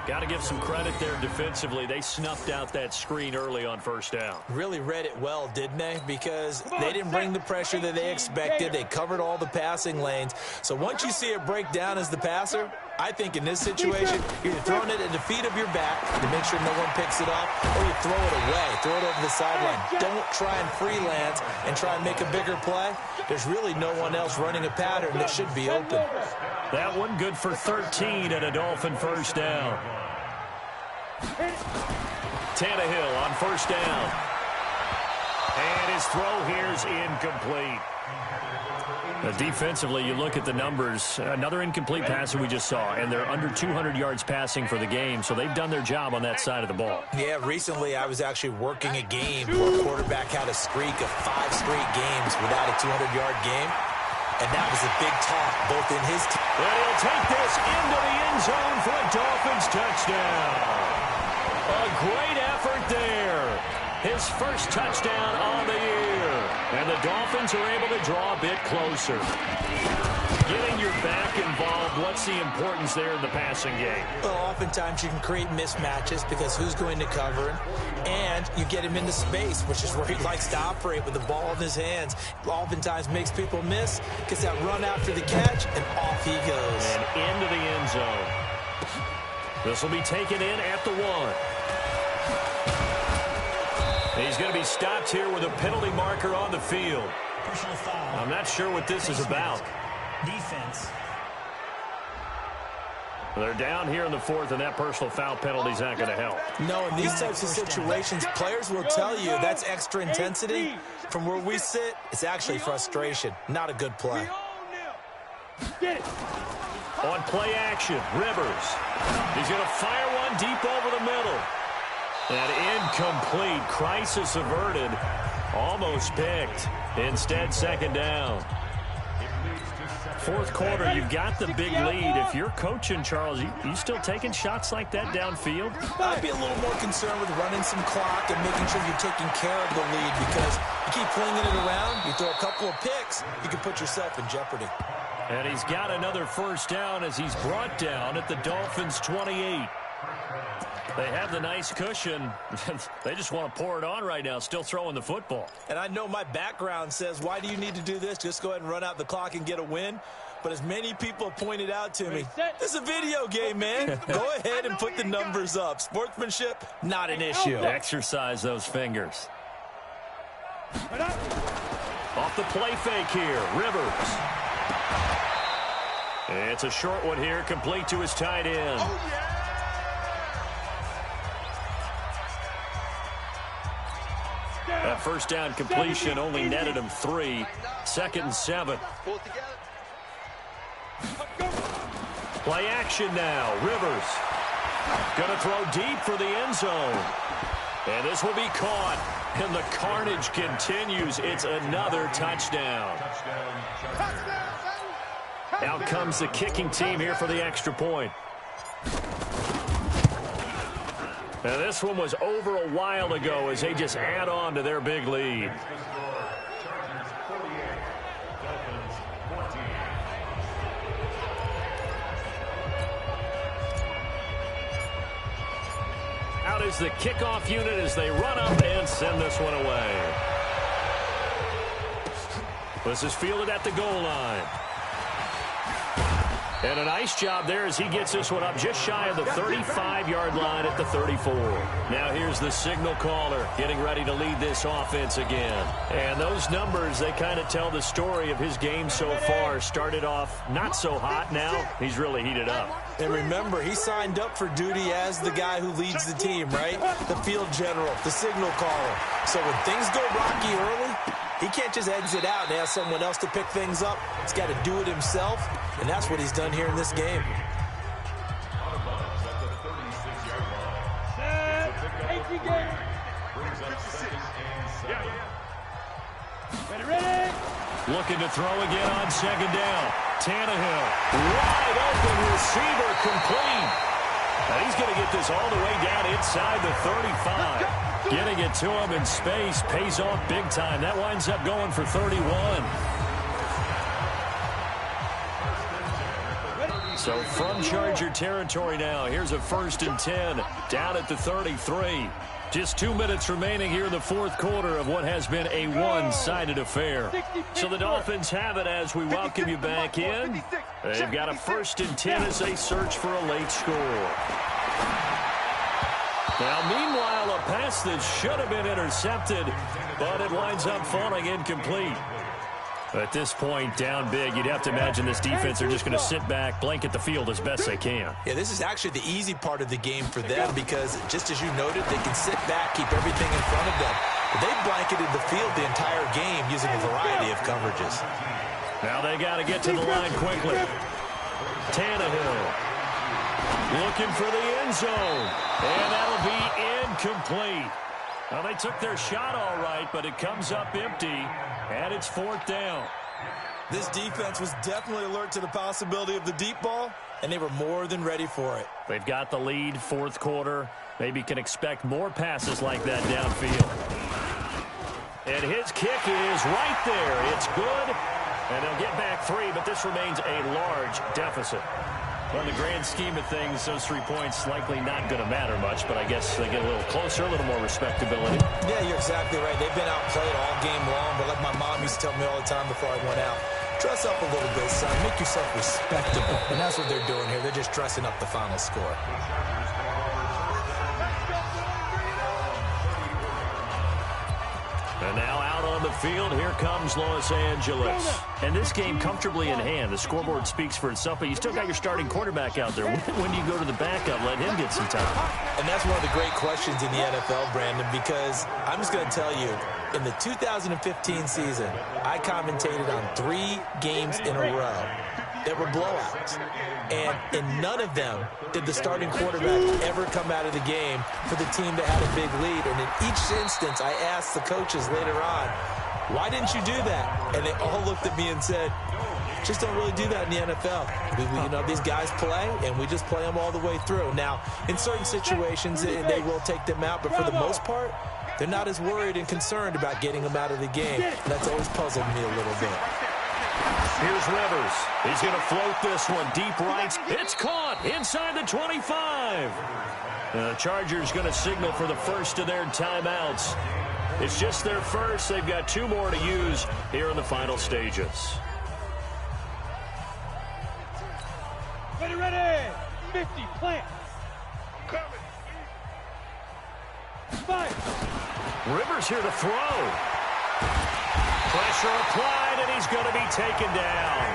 Got to give some credit there defensively. They snuffed out that screen early on 1st down. Really read it well, didn't they? Because they didn't bring the pressure that they expected. They covered all the passing lanes. So once you see it break down as the passer, I think in this situation, you're throwing it at the feet of your back to make sure no one picks it up, or you throw it away, throw it over the sideline. Don't try and freelance and try and make a bigger play. There's really no one else running a pattern that should be open. That one good for 13 and a Dolphin first down. Tannehill on 1st down. And his throw here is incomplete. Defensively, you look at the numbers. Another incomplete pass that we just saw, and they're under 200 yards passing for the game, so they've done their job on that side of the ball. Yeah, recently I was actually working a game where a quarterback had a streak of 5 straight games without a 200-yard game, and that was a big talk both in his team And he'll take this into the end zone for a Dolphins touchdown. A great effort there. His first touchdown on the year. And the Dolphins are able to draw a bit closer. Getting your back involved, what's the importance there in the passing game? Well, oftentimes you can create mismatches because who's going to cover him, and you get him into space, which is where he likes to operate with the ball in his hands. Oftentimes makes people miss, gets that run after the catch, and off he goes. And into the end zone. This will be taken in at the 1. He's going to be stopped here with a penalty marker on the field. Personal foul. I'm not sure what this is about. Defense. They're down here in the 4th, and that personal foul penalty is not going to help. No, in these types of situations, players will tell you that's extra intensity. From where we sit, it's actually frustration. Not a good play. On play action, Rivers. He's going to fire one deep over the middle. And incomplete. Crisis averted. Almost picked. Instead, second down. 4th quarter, you've got the big lead. If you're coaching, Charles, you still taking shots like that downfield? I'd be a little more concerned with running some clock and making sure you're taking care of the lead, because you keep flinging it around, you throw a couple of picks, you can put yourself in jeopardy. And he's got another first down as he's brought down at the Dolphins' 28. They have the nice cushion. They just want to pour it on right now, still throwing the football. And I know my background says, why do you need to do this? Just go ahead and run out the clock and get a win. But as many people have pointed out to me, this is a video game, man. Go ahead and put the numbers up. Sportsmanship, not an issue. Exercise those fingers. Off the play fake here, Rivers. It's a short one here, complete to his tight end. Oh, yeah. That first down completion only netted him 3. 2nd and 7. Play action now. Rivers going to throw deep for the end zone. And this will be caught. And the carnage continues. It's another touchdown. Out comes the kicking team here for the extra point. Now, this one was over a while ago as they just add on to their big lead. Out is the kickoff unit as they run up and send this one away. This is fielded at the goal line. And a nice job there as he gets this one up just shy of the 35-yard line at the 34. Now here's the signal caller getting ready to lead this offense again. And those numbers, they kind of tell the story of his game so far. Started off not so hot. Now he's really heated up. And remember, he signed up for duty as the guy who leads the team, right? The field general, the signal caller. So when things go rocky early, he can't just exit out and ask someone else to pick things up. He's got to do it himself, and that's what he's done here in this game. Looking to throw again on second down. Tannehill, wide open receiver, complete. And he's going to get this all the way down inside the 35. Getting it to him in space pays off big time. That winds up going for 31. So from Charger territory now, here's a 1st and 10 down at the 33. Just 2 minutes remaining here in the 4th quarter of what has been a one-sided affair. So the Dolphins have it as we welcome you back in. They've got a 1st and 10 as they search for a late score. Now, meanwhile, a pass that should have been intercepted, but it winds up falling incomplete. At this point, down big, you'd have to imagine this defense are just going to sit back, blanket the field as best they can. Yeah, this is actually the easy part of the game for them because, just as you noted, they can sit back, keep everything in front of them. But they've blanketed the field the entire game using a variety of coverages. Now they got to get to the line quickly. Tannehill looking for the end zone, and that'll be incomplete. Well, they took their shot all right, but it comes up empty, and it's 4th down. This defense was definitely alert to the possibility of the deep ball, and they were more than ready for it. They've got the lead, fourth quarter. Maybe can expect more passes like that downfield. And his kick is right there. It's good. And they'll get back 3, but this remains a large deficit. Well, in the grand scheme of things, those 3 points likely not going to matter much, but I guess they get a little closer, a little more respectability. Yeah, you're exactly right. They've been outplayed all game long, but like my mom used to tell me all the time before I went out, dress up a little bit, son. Make yourself respectable. And that's what they're doing here. They're just dressing up the final score. And now out on the field, here comes Los Angeles. And this game comfortably in hand. The scoreboard speaks for itself, but you still got your starting quarterback out there. When do you go to the backup, let him get some time? And that's one of the great questions in the NFL, Brandon, because I'm just going to tell you, in the 2015 season, I commentated on 3 games in a row that were blowouts. And in none of them did the starting quarterback ever come out of the game for the team that had a big lead. And in each instance, I asked the coaches later on, why didn't you do that? And they all looked at me and said, just don't really do that in the NFL. You know, these guys play, and we just play them all the way through. Now, in certain situations, they will take them out, but for the most part, they're not as worried and concerned about getting them out of the game. And that's always puzzled me a little bit. Here's Rivers. He's going to float this one deep right. It's caught inside the 25. The Chargers going to signal for the first of their timeouts. It's just their first. They've got 2 more to use here in the final stages. Ready. 50, plant. Coming. Fire. Rivers here to throw. Pressure applied, and he's going to be taken down.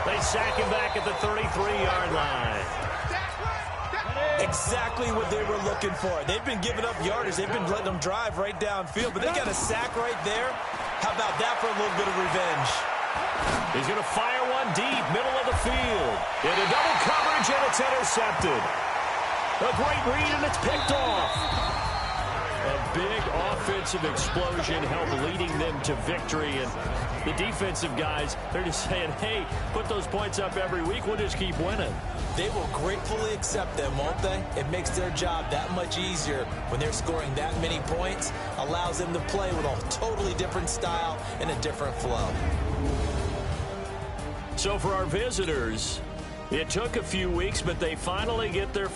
They sack him back at the 33-yard line. Exactly what they were looking for. They've been giving up yardage. They've been letting them drive right downfield, but they got a sack right there. How about that for a little bit of revenge? He's going to fire one deep, middle of the field. Into double coverage, and it's intercepted. A great read, and it's picked off. A big offensive explosion helped leading them to victory. And the defensive guys, they're just saying, hey, put those points up every week. We'll just keep winning. They will gratefully accept them, won't they? It makes their job that much easier when they're scoring that many points. Allows them to play with a totally different style and a different flow. So for our visitors, it took a few weeks, but they finally get their